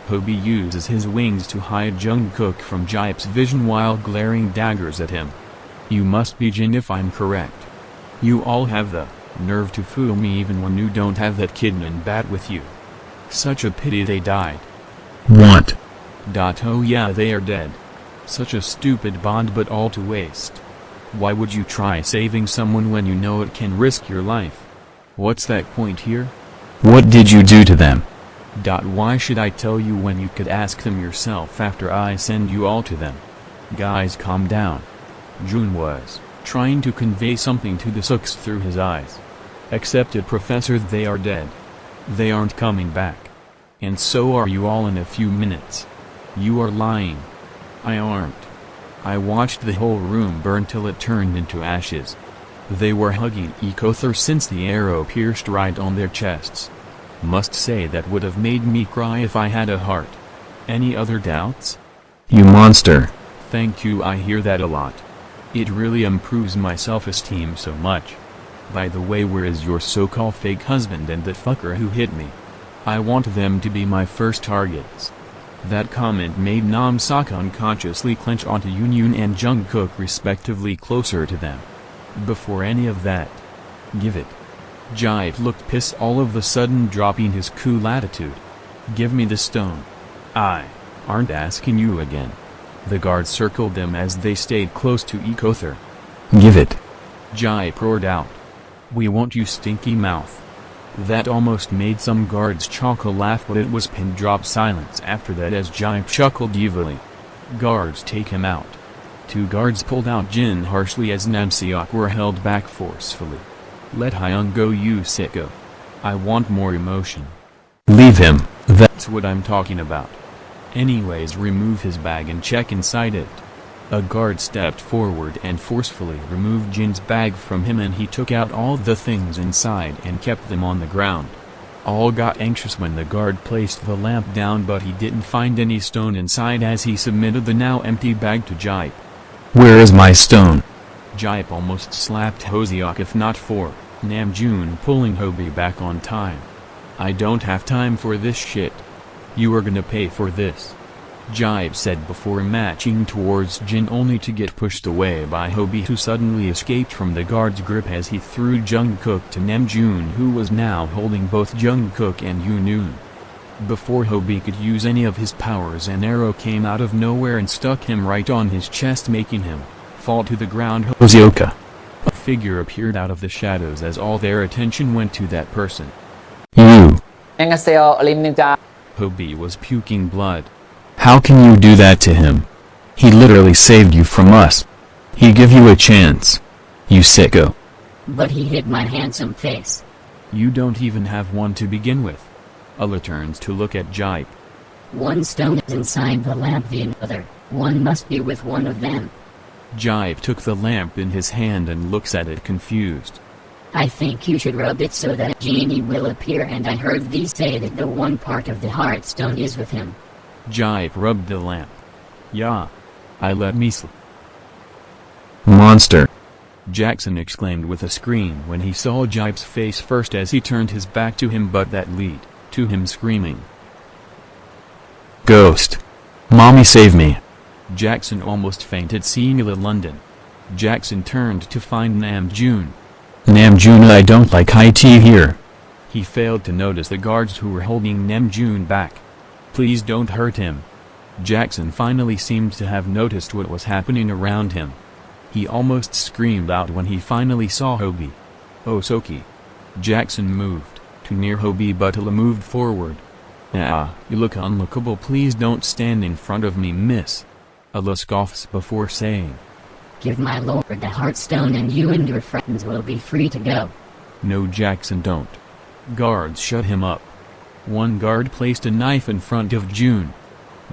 C: Hobie uses his wings to hide Jungkook from Jipe's vision while glaring daggers at him. You must be Jin if I'm correct. You all have the nerve to fool me even when you don't have that kidman bat with you. Such a pity they died.
D: What?
C: Oh yeah, they are dead. Such a stupid bond, but all to waste. Why would you try saving someone when you know it can risk your life? What's that point here?
D: What did you do to them?
C: Why should I tell you when you could ask them yourself after I send you all to them? Guys, calm down. Jun was trying to convey something to the Sooks through his eyes. Accepted, Professor, they are dead. They aren't coming back. And so are you all in a few minutes. You are lying. I aren't. I watched the whole room burn till it turned into ashes. They were hugging each other since the arrow pierced right on their chests. Must say that would have made me cry if I had a heart. Any other doubts?
D: You monster.
C: Thank you, I hear that a lot. It really improves my self-esteem so much. By the way, where is your so-called fake husband and that fucker who hit me? I want them to be my first targets. That comment made Namsak unconsciously clench onto Yun and Jungkook respectively, closer to them. Before any of that. Give it. Jipe looked pissed, all of a sudden dropping his cool attitude. Give me the stone. I aren't asking you again. The guards circled them as they stayed close to each other.
D: Give it.
C: Jipe roared out. We want, you stinky mouth. That almost made some guards chuckle laugh, but it was pin drop silence after that as Jipe chuckled evilly. Guards, take him out. Two guards pulled out Jin harshly as Namseok were held back forcefully. Let Hyung go, you sicko. I want more emotion.
D: Leave him.
C: That's what I'm talking about. Anyways, remove his bag and check inside it. A guard stepped forward and forcefully removed Jin's bag from him, and he took out all the things inside and kept them on the ground. All got anxious when the guard placed the lamp down, but he didn't find any stone inside as he submitted the now empty bag to Jipe.
D: Where is my stone?
C: Jipe almost slapped Hoseok if not for Namjoon pulling Hobie back on time. I don't have time for this shit. You are gonna pay for this. Jipe said before matching towards Jin, only to get pushed away by Hobie, who suddenly escaped from the guard's grip as he threw Jungkook to Namjoon, who was now holding both Jungkook and Yun. Before Hobie could use any of his powers, an arrow came out of nowhere and stuck him right on his chest, making him fall to the ground.
D: Hoseok.
C: A figure appeared out of the shadows as all their attention went to that person.
D: You.
C: Hobie was puking blood.
D: How can you do that to him? He literally saved you from us. He gave you a chance. You sicko.
A: But he hit my handsome face.
C: You don't even have one to begin with. Ella turns to look at Jipe.
A: One stone is inside the lamp, the other one must be with one of them.
C: Jipe took the lamp in his hand and looks at it confused.
A: I think you should rub it so that a genie will appear, and I heard thee say that the one part of the heart stone is with him.
C: Jipe rubbed the lamp. Yeah. I let me slip.
D: Monster.
C: Jackson exclaimed with a scream when he saw Jipe's face first as he turned his back to him, but that led to him screaming.
D: Ghost. Mommy, save me.
C: Jackson almost fainted seeing ilO London. Jackson turned to find Namjoon.
D: Namjoon, I don't like IT here.
C: He failed to notice the guards who were holding Namjoon back. Please don't hurt him. Jackson finally seemed to have noticed what was happening around him. He almost screamed out when he finally saw Hobie. Osoki. Jackson moved to near Hobie, but ilO moved forward. Ah, you look unlookable, please don't stand in front of me, miss. ilO scoffs before saying.
A: Give my lord the heartstone and you and your friends will be free to go.
C: No, Jackson, don't. Guards, shut him up. One guard placed a knife in front of June.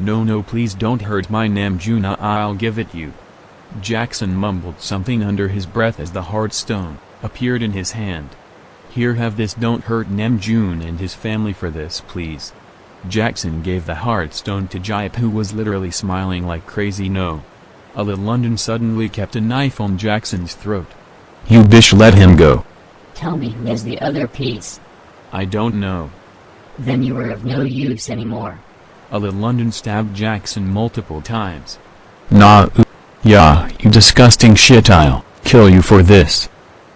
C: No, please don't hurt my Namjoon, I'll give it you. Jackson mumbled something under his breath as the heartstone appeared in his hand. Here, have this, don't hurt Namjoon and his family for this, please. Jackson gave the heartstone to Jipe, who was literally smiling like crazy. No. ilO suddenly kept a knife on Jackson's throat.
D: You bitch, let him go.
A: Tell me, who has the other piece?
C: I don't know.
A: Then you are of no use anymore.
C: ilO stabbed Jackson multiple times.
D: Nah, yeah, you disgusting shit, I'll kill you for this.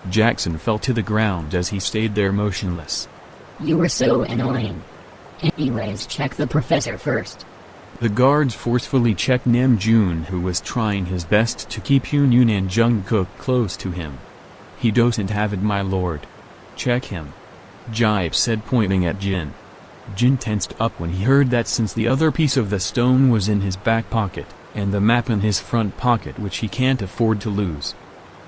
C: Jackson fell to the ground as he stayed there motionless.
A: You were so annoying. Anyways, check the professor first.
C: The guards forcefully checked Namjoon, who was trying his best to keep Yoon and Jungkook close to him. He doesn't have it, my lord. Check him. Jipe said, pointing at Jin. Jin tensed up when he heard that, since the other piece of the stone was in his back pocket, and the map in his front pocket, which he can't afford to lose.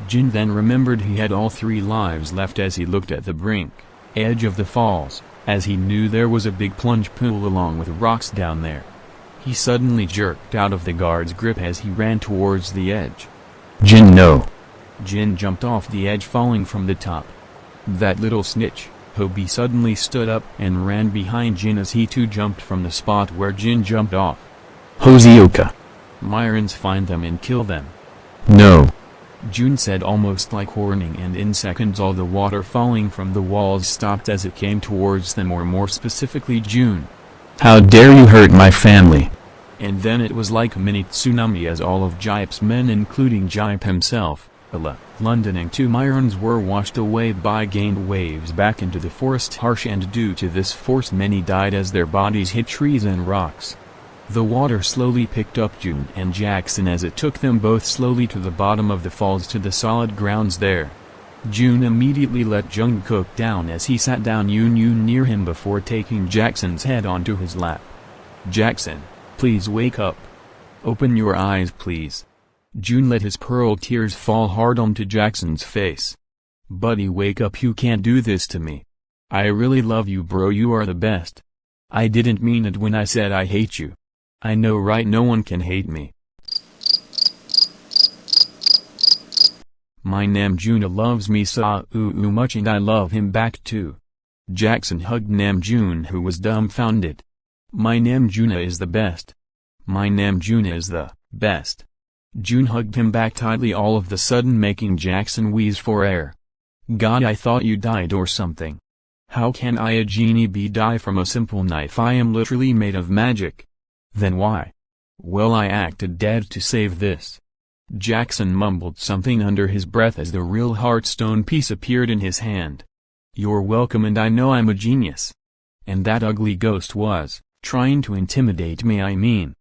C: Jin then remembered he had all 3 lives left as he looked at the edge of the falls, as he knew there was a big plunge pool along with rocks down there. He suddenly jerked out of the guard's grip as he ran towards the edge.
D: Jin, no.
C: Jin jumped off the edge, falling from the top. That little snitch, Hobie, suddenly stood up and ran behind Jin as he too jumped from the spot where Jin jumped off.
D: Hozioka.
C: Myrons, find them and kill them.
D: No.
C: Jun said, almost like warning, and in seconds all the water falling from the walls stopped as it came towards them, or more specifically Jun.
D: How dare you hurt my family?
C: And then it was like a mini tsunami as all of Jipe's men, including Jipe himself, ilO, and 2 Myrons, were washed away by gained waves back into the forest harsh, and due to this force many died as their bodies hit trees and rocks. The water slowly picked up Jun and Jackson as it took them both slowly to the bottom of the falls, to the solid grounds there. Jun immediately let Jungkook down as he sat down Yoon near him before taking Jackson's head onto his lap. Jackson, please wake up. Open your eyes, please. Jun let his pearl tears fall hard onto Jackson's face. Buddy, wake up, you can't do this to me. I really love you, bro, you are the best. I didn't mean it when I said I hate you. I know, right? No one can hate me. My Namjoon loves me so much, and I love him back too. Jackson hugged Namjoon, who was dumbfounded. My Namjoon is the best. My Namjoon is the best. Jun hugged him back tightly, all of the sudden making Jackson wheeze for air. God, I thought you died or something. How can I, a genie, die from a simple knife? I am literally made of magic. Then why? Well, I acted dead to save this. Jackson mumbled something under his breath as the real heartstone piece appeared in his hand. You're welcome, and I know I'm a genius. And that ugly ghost was trying to intimidate me, I mean.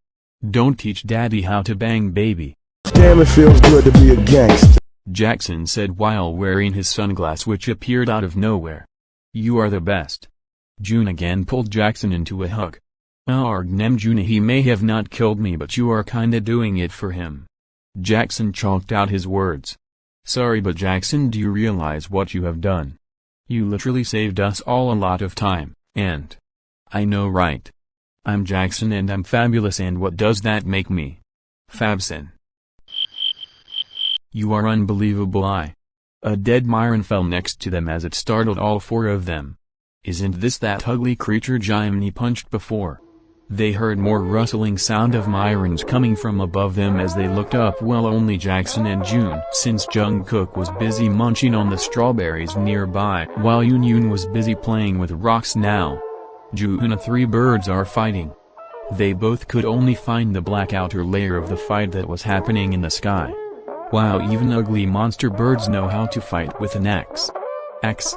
C: Don't teach daddy how to bang, baby.
E: Damn, it feels good to be a gangster,
C: Jackson said while wearing his sunglass, which appeared out of nowhere. You are the best. Jun again pulled Jackson into a hug. Arg, Namjoon, he may have not killed me, but you are kinda doing it for him. Jackson chalked out his words. Sorry, but Jackson, do you realize what you have done? You literally saved us all a lot of time, and I know, right? I'm Jackson and I'm fabulous, and what does that make me? Fabson. You are unbelievable. A dead Myron fell next to them as it startled all 4 of them. Isn't this that ugly creature Jiminy punched before? They heard more rustling sound of Myrons coming from above them as they looked up. Well, only Jackson and Jun, since Jungkook was busy munching on the strawberries nearby, while Yoon was busy playing with rocks now. Jun and 3 birds are fighting. They both could only find the black outer layer of the fight that was happening in the sky. Wow, even ugly monster birds know how to fight with an axe. Axe?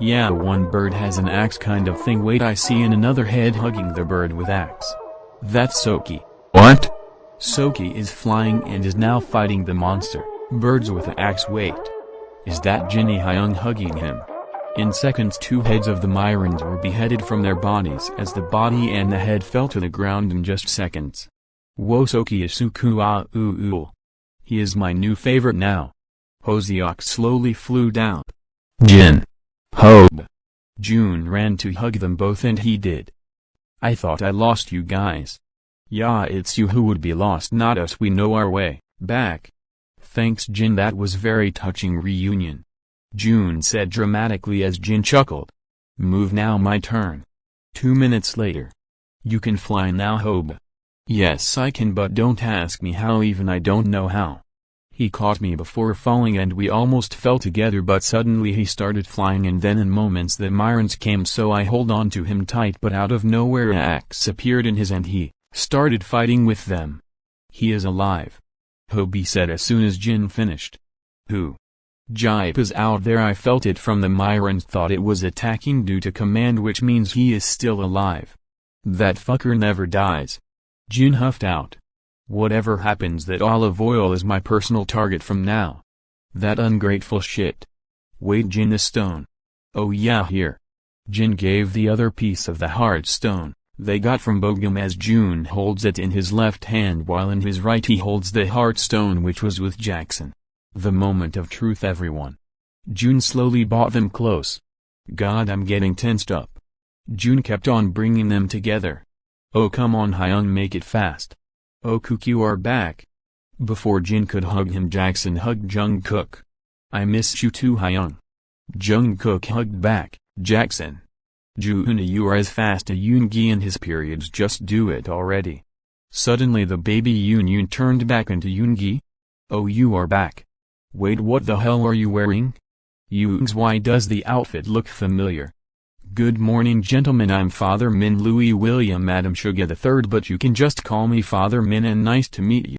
C: Yeah, one bird has an axe kind of thing. Wait, I see in another head hugging the bird with axe. That's Soki.
D: What?
C: Soki is flying and is now fighting the monster, birds with an axe. Wait. Is that Jinny Hyung hugging him? In seconds 2 heads of the Myrons were beheaded from their bodies as the body and the head fell to the ground in just seconds. Whoa, Soki is Suku. He is my new favorite now. Hoseok slowly flew down.
D: Jin. Hope.
C: Jun ran to hug them both, and he did. I thought I lost you guys. Yeah, it's you who would be lost, not us. We know our way back. Thanks, Jin, that was very touching reunion. June said dramatically as Jin chuckled. Move now, my turn. 2 minutes later. You can fly now, Hobe. Yes, I can, but don't ask me how, even I don't know how. He caught me before falling and we almost fell together, but suddenly he started flying and then in moments the Myrans came, so I hold on to him tight, but out of nowhere an axe appeared in his and he started fighting with them. He is alive. Hobie said as soon as Jin finished. Who? Jipe is out there. I felt it from the Myrans, thought it was attacking due to command, which means he is still alive. That fucker never dies. Jin huffed out. Whatever happens, that olive oil is my personal target from now. That ungrateful shit. Wait, Jin, the stone. Oh yeah, here. Jin gave the other piece of the hard stone they got from Bogum as June holds it in his left hand while in his right he holds the heart stone which was with Jackson. The moment of truth, everyone. June slowly brought them close. God, I'm getting tensed up. June kept on bringing them together. Oh come on Hyun, make it fast. Oh Kook, you are back. Before Jin could hug him, Jackson hugged Jungkook. I miss you too, Hyun. Jungkook hugged back, Jackson. June, you are as fast as Yoongi and his periods, just do it already. Suddenly the baby Yoon turned back into Yoongi. Oh, you are back. Wait, what the hell are you wearing? Yoongs, why does the outfit look familiar? Good morning gentlemen, I'm Father Min Louis William Madam Suga III, but you can just call me Father Min, and nice to meet you.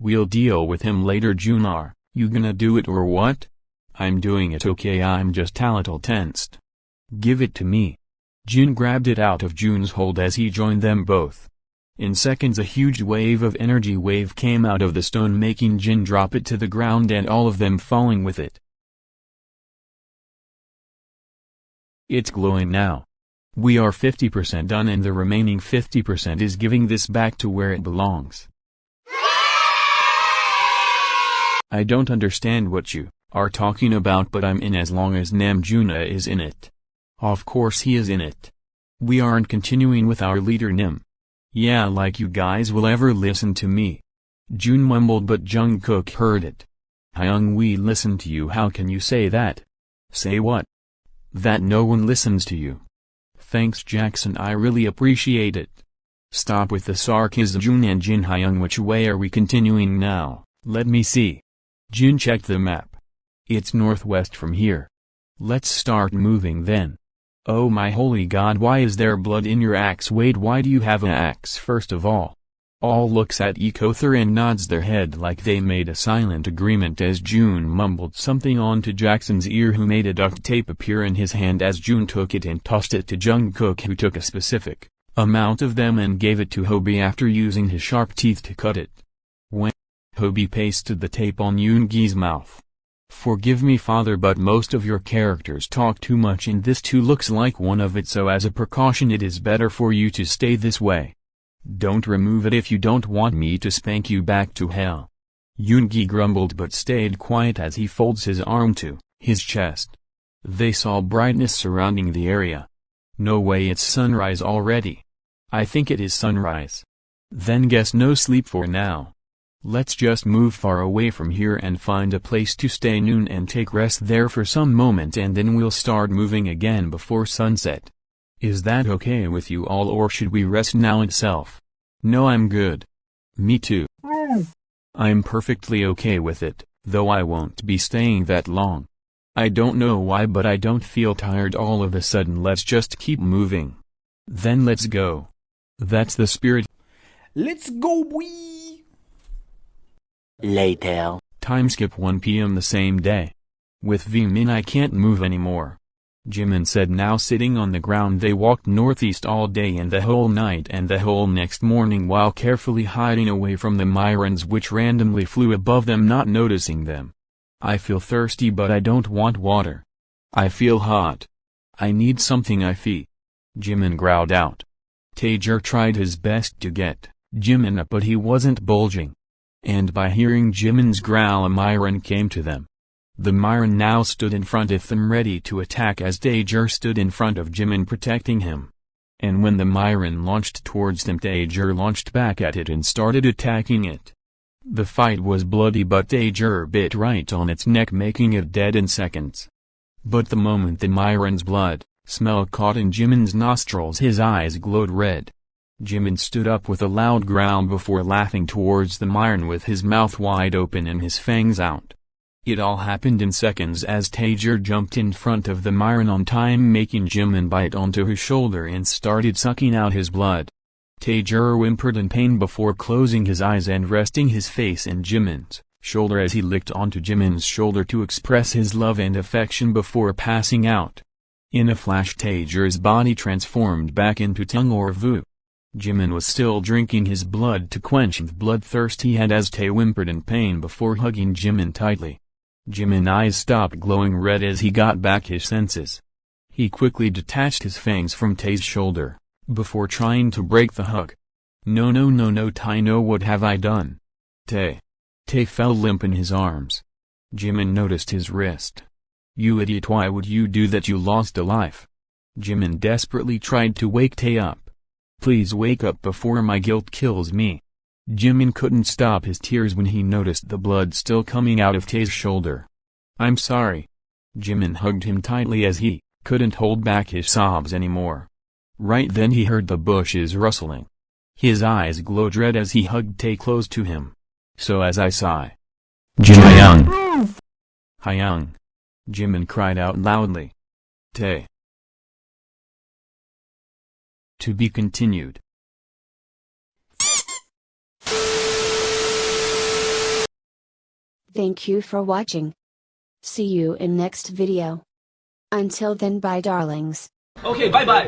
C: We'll deal with him later. June, are you gonna do it or what? I'm doing it, okay, I'm just a little tensed. Give it to me. Jin grabbed it out of June's hold as he joined them both. In seconds a huge wave of energy wave came out of the stone, making Jin drop it to the ground and all of them falling with it. It's glowing now. We are 50% done and the remaining 50% is giving this back to where it belongs. I don't understand what you are talking about, but I'm in as long as Namjoon is in it. Of course he is in it. We aren't continuing with our leader Nim. Yeah, like you guys will ever listen to me. June mumbled, but Jungkook heard it. Hyung, we listen to you. How can you say that? Say what? That no one listens to you. Thanks Jackson, I really appreciate it. Stop with the sarcasm, June and Jin. Hyung, which way are we continuing now? Let me see. Jin checked the map. It's northwest from here. Let's start moving then. Oh my holy god, why is there blood in your axe? Wait, why do you have an axe first of all? All looks at Ekother and nods their head like they made a silent agreement as June mumbled something onto Jackson's ear, who made a duct tape appear in his hand as June took it and tossed it to Jungkook, who took a specific amount of them and gave it to Hobie after using his sharp teeth to cut it. When Hobie pasted the tape on Yoongi's mouth. Forgive me father, but most of your characters talk too much and this too looks like one of it, so as a precaution it is better for you to stay this way. Don't remove it if you don't want me to spank you back to hell. Yoongi grumbled but stayed quiet as he folds his arm to his chest. They saw brightness surrounding the area. No way, it's sunrise already. I think it is sunrise. Then guess no sleep for now. Let's just move far away from here and find a place to stay noon and take rest there for some moment, and then we'll start moving again before sunset. Is that okay with you all, or should we rest now itself? No, I'm good. Me too. I'm perfectly okay with it, though I won't be staying that long. I don't know why, but I don't feel tired all of a sudden. Let's just keep moving. Then let's go. That's the spirit.
F: Let's go, boy!
G: Later.
C: Timeskip 1 p.m. the same day. With V-Min, I can't move anymore. Jimin said, now sitting on the ground. They walked northeast all day and the whole night and the whole next morning while carefully hiding away from the Myrans which randomly flew above them, not noticing them. I feel thirsty but I don't want water. I feel hot. I need something I feel. Jimin growled out. Taejer tried his best to get Jimin up but he wasn't bulging. And by hearing Jimin's growl, a Myran came to them. The Myran now stood in front of them ready to attack as Taejer stood in front of Jimin protecting him. And when the Myron launched towards them, Taejer launched back at it and started attacking it. The fight was bloody, but Taejer bit right on its neck, making it dead in seconds. But the moment the Myron's blood smell caught in Jimin's nostrils, his eyes glowed red. Jimin stood up with a loud growl before laughing towards the Myron with his mouth wide open and his fangs out. It all happened in seconds as Taejer jumped in front of the Myron on time, making Jimin bite onto his shoulder and started sucking out his blood. Taejer whimpered in pain before closing his eyes and resting his face in Jimin's shoulder as he licked onto Jimin's shoulder to express his love and affection before passing out. In a flash, Taejer's body transformed back into nodnoL. Jimin was still drinking his blood to quench the bloodthirst he had as Tae whimpered in pain before hugging Jimin tightly. Jimin's eyes stopped glowing red as he got back his senses. He quickly detached his fangs from Tae's shoulder, before trying to break the hug. No, Tae, no, what have I done? Tae fell limp in his arms. Jimin noticed his wrist. You idiot, why would you do that? You lost a life. Jimin desperately tried to wake Tae up. Please wake up before my guilt kills me. Jimin couldn't stop his tears when he noticed the blood still coming out of Tae's shoulder. I'm sorry. Jimin hugged him tightly as he couldn't hold back his sobs anymore. Right then he heard the bushes rustling. His eyes glowed red as he hugged Tae close to him. So as I sigh,
D: Jimin.
C: Hyung. Jimin cried out loudly. Tae. To be continued.
B: Thank you for watching. See you in next video. Until then, bye darlings.
F: Okay, bye bye.